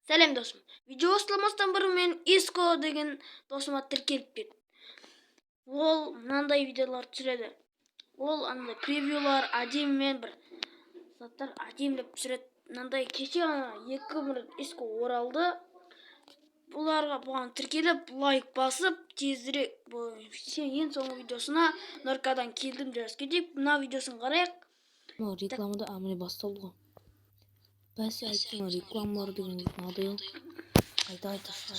Сәлем досым. Видео бастамастан бұрын мен Иско деген досыма тіркеліп кет. Ол мынандай видеолар түсіреді. Ол андай превьюлар әдемімен бір заттар әдемілеп түсіреді. Мынандай кеше екі бір Иско оралды. Бұған тіркеліп, лайк басып, тезірек ең соңғы видеосына Норкадан келдім жазып кетейік. Мына видеосын қарайық. Рекламада аміне басталды ғой. Бәсе айтсаң рекламалар деген ұнады. Қайта шыға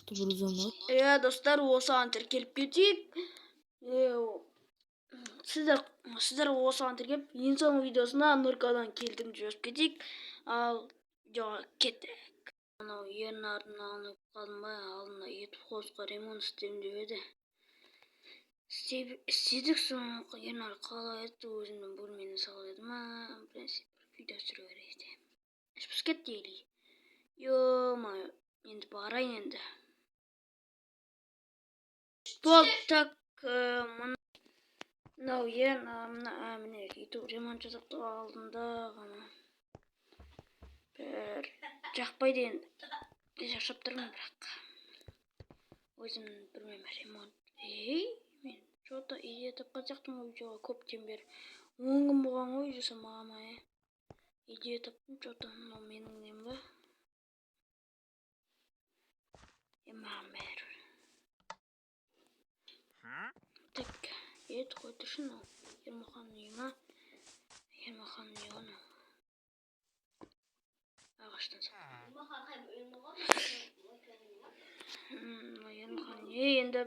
береді. Достар, осыған тіркеліп кетейік. Сіздер осыған тіркеліп, ең соңғы видеосына Норкадан келдім жазып кетейік. Ал видеоға кеттік. Анау ерін артын алынып қалмай, алдында етіп қосқа ремонт істеймін деп еді. Істедік, соң ерін ары қалай еді, өзімнің бөлмені салып еді ма, видео түсіру керек еді. Ішіп кетті елей. Ё-мое, енді барайын енді. Болды, так, мынау міне YouTube ремонт жасап алдында ғана. Бір жақпайды енді. Шаршап тұрмын бірақ. Өзімнің білмеймін ремонт. Мен что-то идея тапқан сияқтымын ғой видеоға көптен бері. 10 күн болған ғой жасамағаныма. Идея таптым, что-то мынау менің нем ба? Маған бәрі. Так, ет қой тұршын ол. Ермаханның үйі ма? Ермаханның үйі оны. Ағаштан сатып. Ермахан енді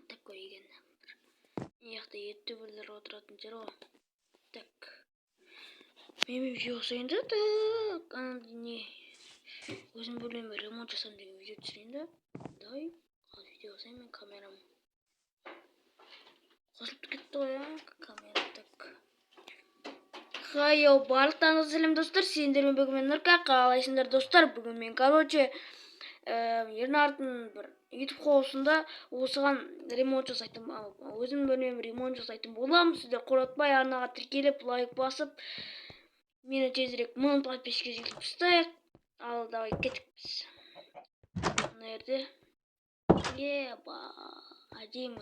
такой екен. Яқта ет төбелер отыратын жер ғой. Так. Мен видео жасайын да, так. Не? Өзім бөлмеме ремонт жасам деген видео түсірейін да. Дай. Қазір видео жасайын мен камерам. Қосылып кетті ғой, камера, так. Хайо, барлықтарыңызға сәлем достар. Сендермен бүгін мен Нұрка, қалайсыңдар достар? Бүгін мен, ерін артын бір YouTube қосында осыған ремонт жасайтын, өзім бөлмем ремонт жасайтын болам. Сіздер қоратпай арнаға тіркеліп, лайк басып, мені тезірек 1000 подписчикке жеткізіп тастайық. Ал давай кетіппіз. Мына жерде әдемі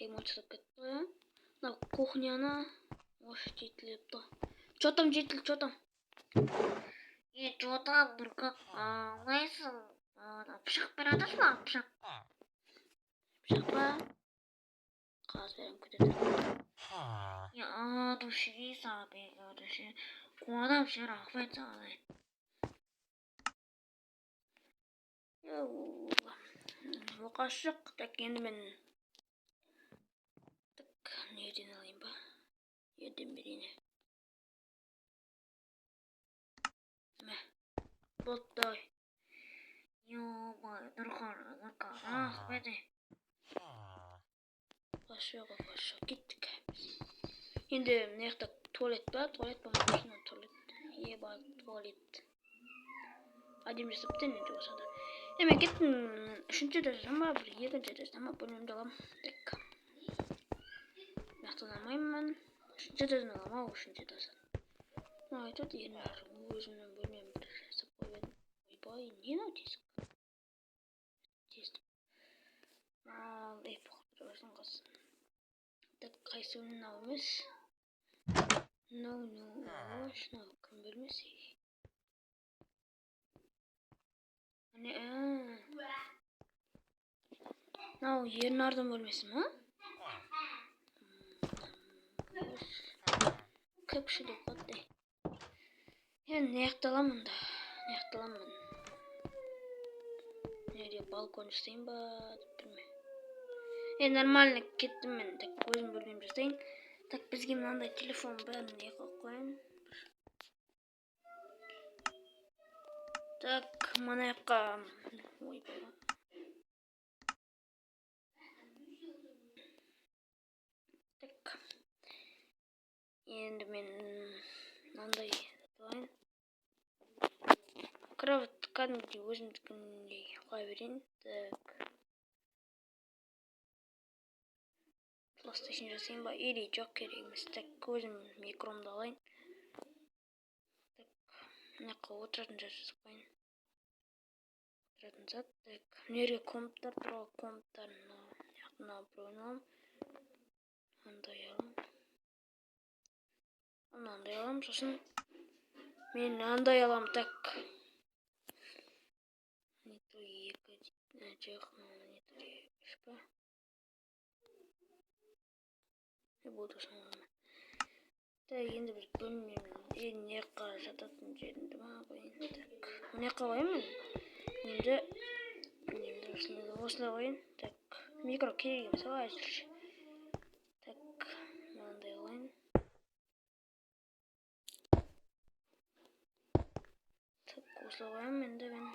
ремонт жасап кетті ғой. Мына кухняны жетіліп тұр. Что там жетіл, что там? Что там, Нұрка? Қалайсың? Пышақ бер атасың, пышақ. Пышақ па? Қазір берем көтеді. Души сабы, души. Қуадам шыр, ақпайт сағалай. Оқашық, так енді мен. Так, неден алайын ба? Еден берейін. Болды. Ё-мое, Нұрка, ақпайды. Қашы, кеттік. Енді мына туалет па? Туалет па? Машина туалет. Еба, туалет. Әдемі жасапты енді осында. Мен кеттім, үшінші этаждан ба, бір екінші этаждан ба, бөлмемді алам. Так. Мақтан алмаймын. Үшінші этаждан алам, үшінші этаждан. Айтады ерінар, өзімнің бөлмем бір жасап қойбедім. Ойбай, не мынау тесік? Тесік. Походу осының қасы. Так, қайсы мынау емес? Мынау, кім білмесе. Мынау ерінардың бөлмесі ма? Көпшілік оттай. Енді неқталамын да. Неқталамын. Неде балкон жасайын ба? Нормально кеттім мен. Так, өзім бөлмем жасайын. Так, бізге мынандай телефон бәрін не қойын. Так, мына жаққа. Ой, бала. Так. Енді мен мынандай қойын. Кровать кәдімгідей өзімдікіндей қоя берейін. Так. PlayStation жасайын ба? Или жоқ керек емес. Так, өзім микромды алайын. Так, Мына жаққа отыратын жер жазып қояйын. Отыратын зат. Так, мына комнаттар туралы комнаттар мына біреуін аламын. Мынандай аламын. Мынандай аламын, сосын мен мынандай аламын. Так. Не то екі жақ, не то үш па. Буду саналма. Так, енді біз бөлмемін. Не жаққа жататын жерімді ма қойын. Так, мына жаққа қоямын. Немді осылай қойын. Так, микро керек емес ау әзірше. Так, мынандай қойын. Так, осылай қоямын енді мен.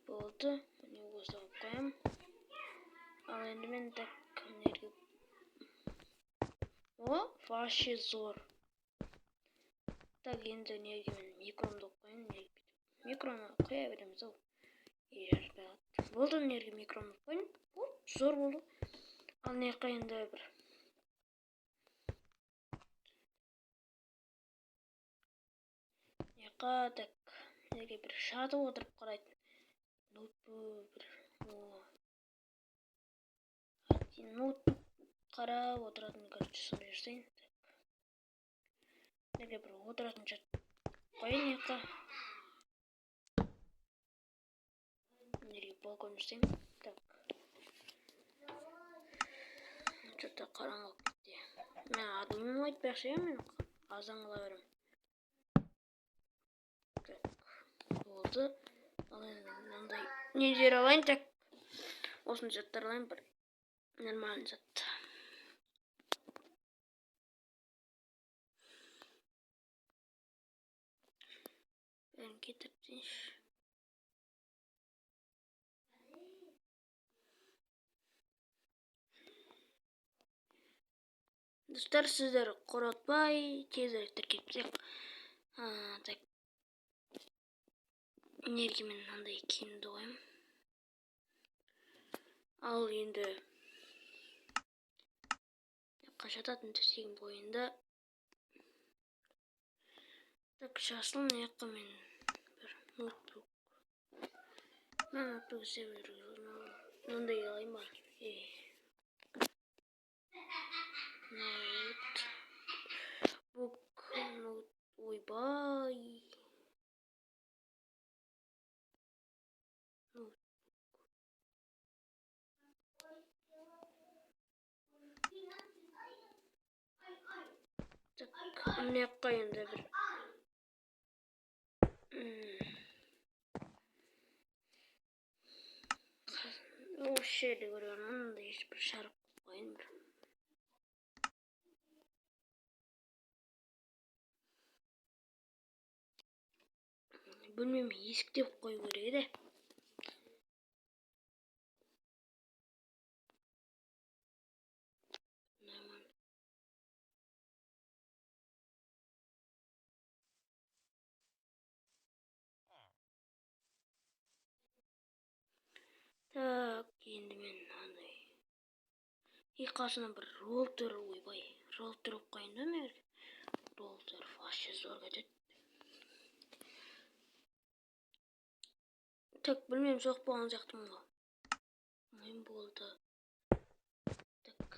Болды. Міне осылай қоямын. Ал енді мен так мынерге. О, вообще зор. Так, енді неге мен микромды қойын. Микроны қоя береміз ау. Болды, неге микромды қойын. Зор болды. Ал не қайында бір. Неқа так. Неге бір шатып отырып қарайды. Ноутбук бір. Ноутбук қарап отыратын, короче, сондай жасайын. Неге бір отыратын жат қойын неқа. Неге балкон жасайын. Так. Что-то қараңғы кетті. Мен админім айтпақшы, мен азан қыла берем. Так. Болды. Ал енді мынандай не жер алайын. Так. Осыны жаттар алайын бір. Нормальный зат. Ben getirdim. Dostlar, sizleri qo'rqitmay tezroq tırkibsek. Tak. Nerga men mындай kiyimdi qo'yim. Al endi qashatатын төсегім бойында. Так, жасыл неққа мен бір ноутбук. Мен ноутбук сервері мындай алайын ба? Ноутбук, ойбай. Так, мына жаққа енді бір осы жерде көрген мындай бір шарап қойын бір. Бөлмеме есіктеп қою керек еді. Так, енді мен андай қасына бір ролтер, ойбай, ролтер қойып қойын да мен. Ролтер вообще зор кетеді. Так, білмеймін, соқ болған сияқтымын ғой. Мен болды. Так.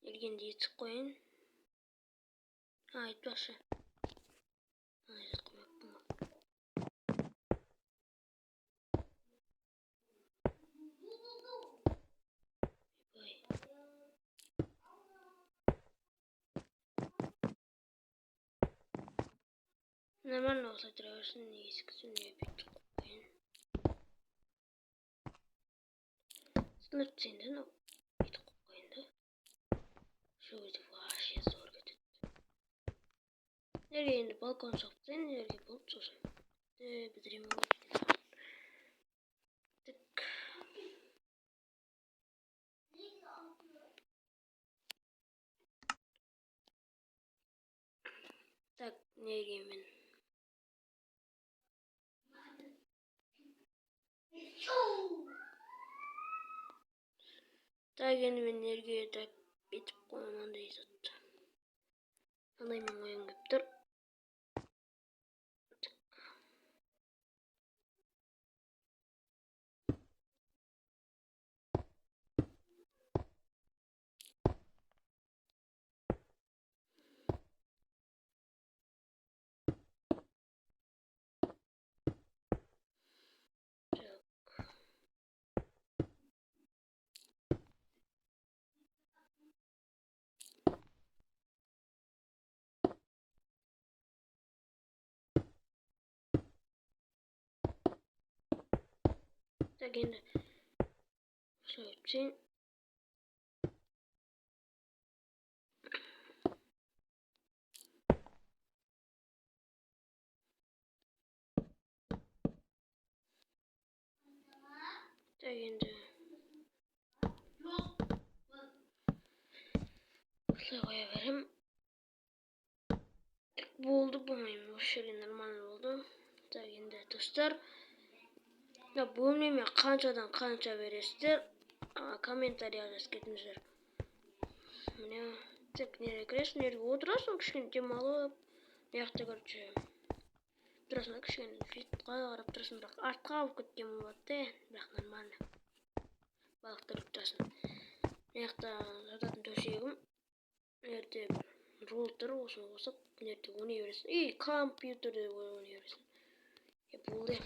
Елгенде етіп қойын. Айтпақшы. Айтып қоймақпын ғой. Нормально болса тұра берсін, есіксін не бүйтіп қойын. Сынып сенді, но бүйтіп қойын да. Шо өзі вообще зор кетеді. Неге енді балкон соқтайын, неге болды сосын. Бітіремін ғой. Так. Так, неге мен. Так, енді мен неге так бет Кандай мен оюн келип тур. Так енді осылай өтсең. Так енді осылай қоя берем. Болды, болмаймын, вообще нормально болды. Так енді достар, бөлмеме қаншадан қанша бересіздер, комментария жазып кетіңіздер. Міне тек неге кіресің, жерге отырасың, кішкене демалып, мыяқта короче тұрасың, кішкене фитқа қарап тұрасың, бірақ артқа алып кеткен болады, бірақ нормально. Балықтар тұрасың. Мыяқта жататын төсегім, ерте бір ролтер осыны қосып, ерте ойнай бересің. И компьютерде ойнай бересің. Болды.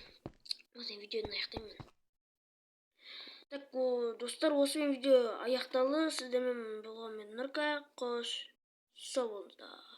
Осы видеоны аяқтаймын. Так, достар, осы видео аяқталды. Сіздермен болған мен Нұркай. Қош сау болыңыздар.